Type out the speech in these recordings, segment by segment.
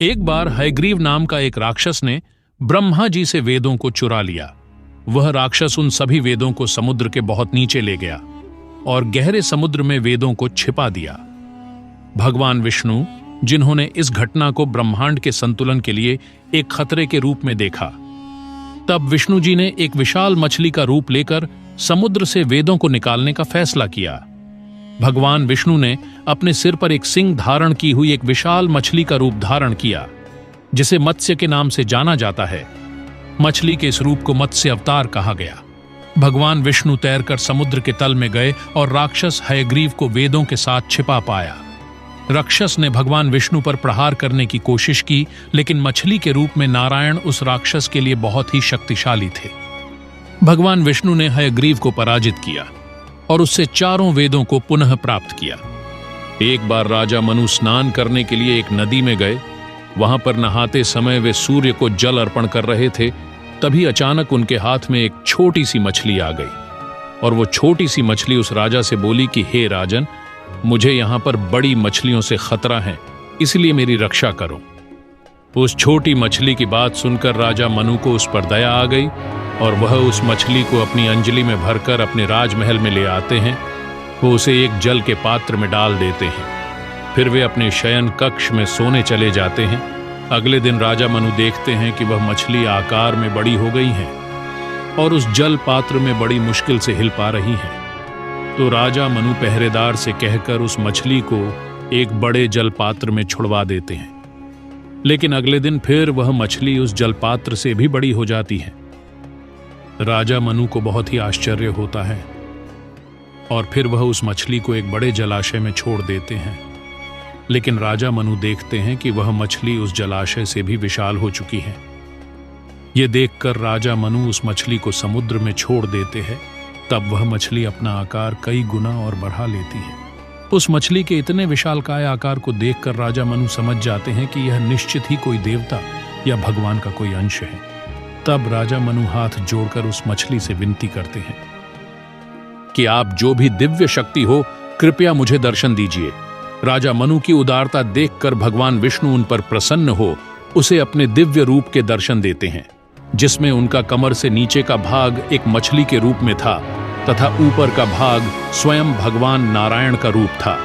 एक बार हयग्रीव नाम का एक राक्षस ने ब्रह्मा जी से वेदों को चुरा लिया। वह राक्षस उन सभी वेदों को समुद्र के बहुत नीचे ले गया और गहरे समुद्र में वेदों को छिपा दिया। भगवान विष्णु, जिन्होंने इस घटना को ब्रह्मांड के संतुलन के लिए एक खतरे के रूप में देखा, तब विष्णु जी ने एक विशाल मछली का रूप लेकर समुद्र से वेदों को निकालने का फैसला किया। भगवान विष्णु ने अपने सिर पर एक सिंह धारण की हुई एक विशाल मछली का रूप धारण किया, जिसे मत्स्य के नाम से जाना जाता है। मछली के इस रूप को मत्स्य अवतार कहा गया। भगवान विष्णु तैरकर समुद्र के तल में गए और राक्षस हयग्रीव को वेदों के साथ छिपा पाया। राक्षस ने भगवान विष्णु पर प्रहार करने की कोशिश की, लेकिन मछली के रूप में नारायण उस राक्षस के लिए बहुत ही शक्तिशाली थे। भगवान विष्णु ने हयग्रीव को पराजित किया और उससे चारों वेदों को पुनः प्राप्त किया। एक बार राजा मनु स्नान करने के लिए एक नदी में गए। वहां पर नहाते समय वे सूर्य को जल अर्पण कर रहे थे। तभी अचानक उनके हाथ में एक छोटी सी मछली आ गई और वो छोटी सी मछली उस राजा से बोली कि हे राजन, मुझे यहां पर बड़ी मछलियों से खतरा है, इसलिए मेरी रक्षा करो। उस छोटी मछली की बात सुनकर राजा मनु को उस पर दया आ गई और वह उस मछली को अपनी अंजलि में भरकर अपने राजमहल में ले आते हैं। वो उसे एक जल के पात्र में डाल देते हैं। फिर वे अपने शयन कक्ष में सोने चले जाते हैं। अगले दिन राजा मनु देखते हैं कि वह मछली आकार में बड़ी हो गई है और उस जल पात्र में बड़ी मुश्किल से हिल पा रही है। तो राजा मनु पहरेदार से कहकर उस मछली को एक बड़े जल पात्र में छुड़वा देते हैं। लेकिन अगले दिन फिर वह मछली उस जल पात्र से भी बड़ी हो जाती है। राजा मनु को बहुत ही आश्चर्य होता है और फिर वह उस मछली को एक बड़े जलाशय में छोड़ देते हैं। लेकिन राजा मनु देखते हैं कि वह मछली उस जलाशय से भी विशाल हो चुकी है। यह देखकर राजा मनु उस मछली को समुद्र में छोड़ देते हैं। तब वह मछली अपना आकार कई गुना और बढ़ा लेती है। उस मछली के इतने विशालकाय आकार को देखकर राजा मनु समझ जाते हैं कि यह निश्चित ही कोई देवता या भगवान का कोई अंश है। तब राजा मनु हाथ जोड़कर उस मछली से विनती करते हैं कि आप जो भी दिव्य शक्ति हो, कृपया मुझे दर्शन दीजिए। राजा मनु की उदारता देखकर भगवान विष्णु उन पर प्रसन्न हो उसे अपने दिव्य रूप के दर्शन देते हैं, जिसमें उनका कमर से नीचे का भाग एक मछली के रूप में था तथा ऊपर का भाग स्वयं भगवान नारायण का रूप था।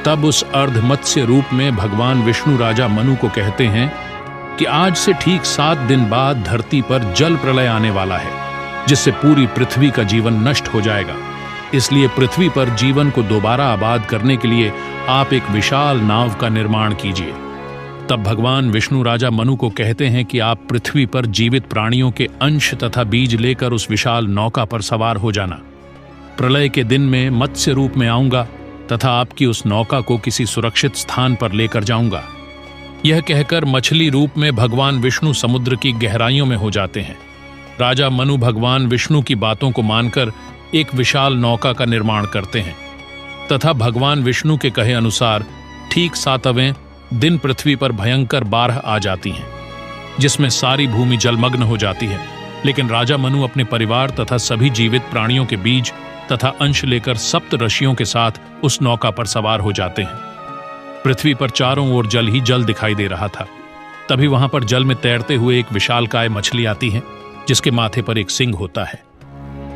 तब उस अर्ध मत्स्य रूप में भगवान विष्णु राजा मनु को कहते हैं कि आज से ठीक 7 दिन बाद धरती पर जल प्रलय आने वाला है, जिससे पूरी पृथ्वी का जीवन नष्ट हो जाएगा। इसलिए पृथ्वी पर जीवन को दोबारा आबाद करने के लिए आप एक विशाल नाव का निर्माण कीजिए। तब भगवान विष्णु राजा मनु को कहते हैं कि आप पृथ्वी पर जीवित प्राणियों के अंश तथा बीज लेकर उस विशाल नौका पर सवार हो जाना। प्रलय के दिन में मत्स्य रूप में आऊंगा तथा आपकी उस नौका को किसी सुरक्षित स्थान पर लेकर जाऊंगा। यह कहकर मछली रूप में भगवान विष्णु समुद्र की गहराइयों में हो जाते हैं। राजा मनु भगवान विष्णु की बातों को मानकर एक विशाल नौका का निर्माण करते हैं तथा भगवान विष्णु के कहे अनुसार ठीक 7वें दिन पृथ्वी पर भयंकर बाढ़ आ जाती है, जिसमें सारी भूमि जलमग्न हो जाती है। लेकिन राजा मनु अपने परिवार तथा सभी जीवित प्राणियों के बीज तथा अंश लेकर सप्त ऋषियों के साथ उस नौका पर सवार हो जाते हैं। पृथ्वी पर चारों ओर जल ही जल दिखाई दे रहा था। तभी वहां पर जल में तैरते हुए एक विशालकाय मछली आती है, जिसके माथे पर एक सिंह होता है।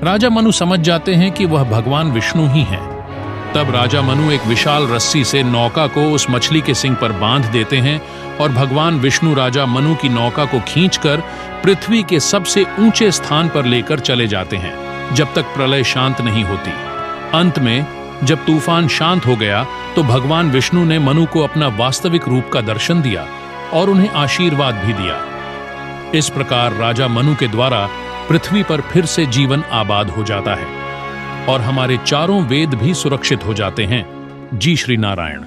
राजा मनु समझ जाते हैं कि वह भगवान विष्णु ही हैं। तब राजा मनु एक विशाल रस्सी से नौका को उस मछली के सिंग पर बांध देते हैं और भगवान विष्णु राजा मनु की नौका को खींचकर पृथ्वी के सबसे ऊंचे स्थान पर लेकर चले जाते हैं, जब तक प्रलय शांत नहीं होती। अंत में जब तूफान शांत हो गया तो भगवान विष्णु ने मनु को अपना वास्तविक रूप का दर्शन दिया और उन्हें आशीर्वाद भी दिया। इस प्रकार राजा मनु के द्वारा पृथ्वी पर फिर से जीवन आबाद हो जाता है और हमारे चारों वेद भी सुरक्षित हो जाते हैं। जी श्री नारायण।